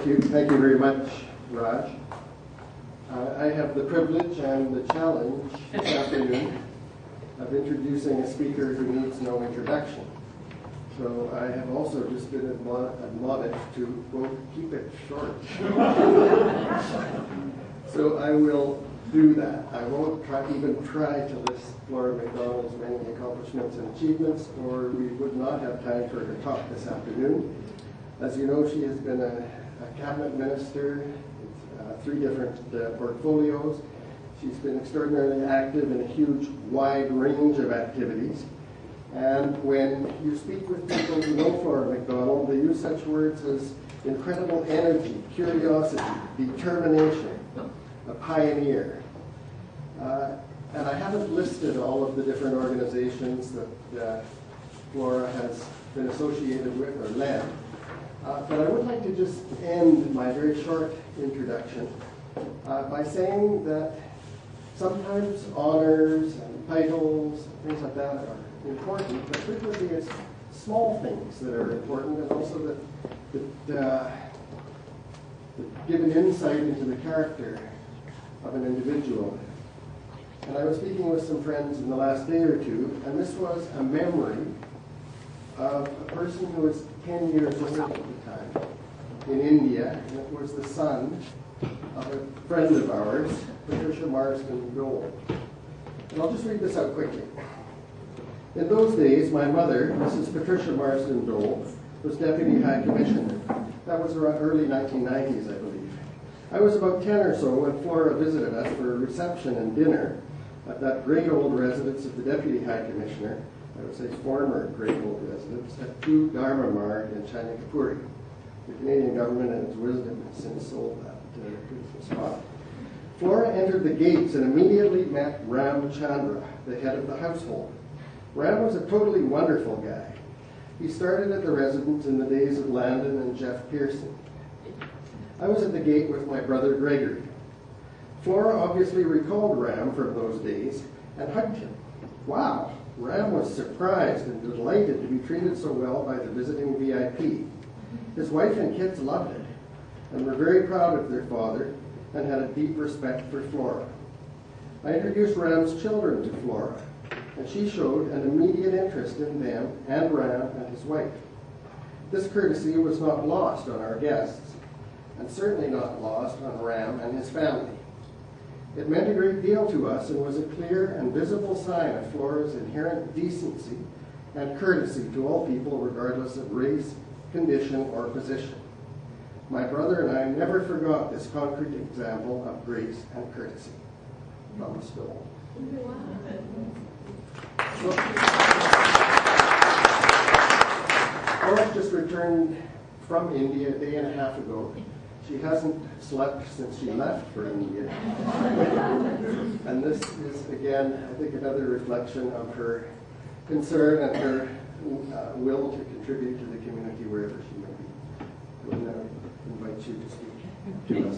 Thank you very much, Raj. I have the privilege and the challenge this afternoon of introducing a speaker who needs no introduction. So I have also just been admonished to, quote, keep it short. So I will do that. I won't even try to list Flora Macdonald's many accomplishments and achievements, or we would not have time for her talk this afternoon. As you know, she has been a cabinet minister, 3 different portfolios. She's been extraordinarily active in a huge, wide range of activities. And when you speak with people who know Flora Macdonald, they use such words as incredible energy, curiosity, determination, a pioneer. And I haven't listed all of the different organizations that Flora has been associated with or led. But I would like to just end my very short introduction by saying that sometimes honors and titles and things like that are important, but frequently it's small things that are important, and also that give an insight into the character of an individual. And I was speaking with some friends in the last day or two, and this was a memory of a person who was 10 years old at the time in India, and it was the son of a friend of ours, Patricia Marsden Dole. And I'll just read this out quickly. In those days, my mother, Mrs. Patricia Marsden Dole, was Deputy High Commissioner. That was around early 1990s, I believe. I was about 10 or so when Flora visited us for a reception and dinner at that great old residence of the Deputy High Commissioner, I would say former great old residence, at 2 Dharma Marg in Chanakapuri. The Canadian government, in its wisdom, has since sold that beautiful spot. Flora entered the gates and immediately met Ram Chandra, the head of the household. Ram was a totally wonderful guy. He started at the residence in the days of Landon and Jeff Pearson. I was at the gate with my brother Gregory. Flora obviously recalled Ram from those days and hugged him. Wow! Ram was surprised and delighted to be treated so well by the visiting VIP. His wife and kids loved it and were very proud of their father and had a deep respect for Flora. I introduced Ram's children to Flora, and she showed an immediate interest in them and Ram and his wife. This courtesy was not lost on our guests, and certainly not lost on Ram and his family. It meant a great deal to us and was a clear and visible sign of Flora's inherent decency and courtesy to all people regardless of race, condition, or position. My brother and I never forgot this concrete example of grace and courtesy. Thomas Dole. Flora just returned from India a day and a half ago. She hasn't slept since she left for India. And this is, again, I think, another reflection of her concern and her will to contribute to the community wherever she may be. I will now invite you to speak to us.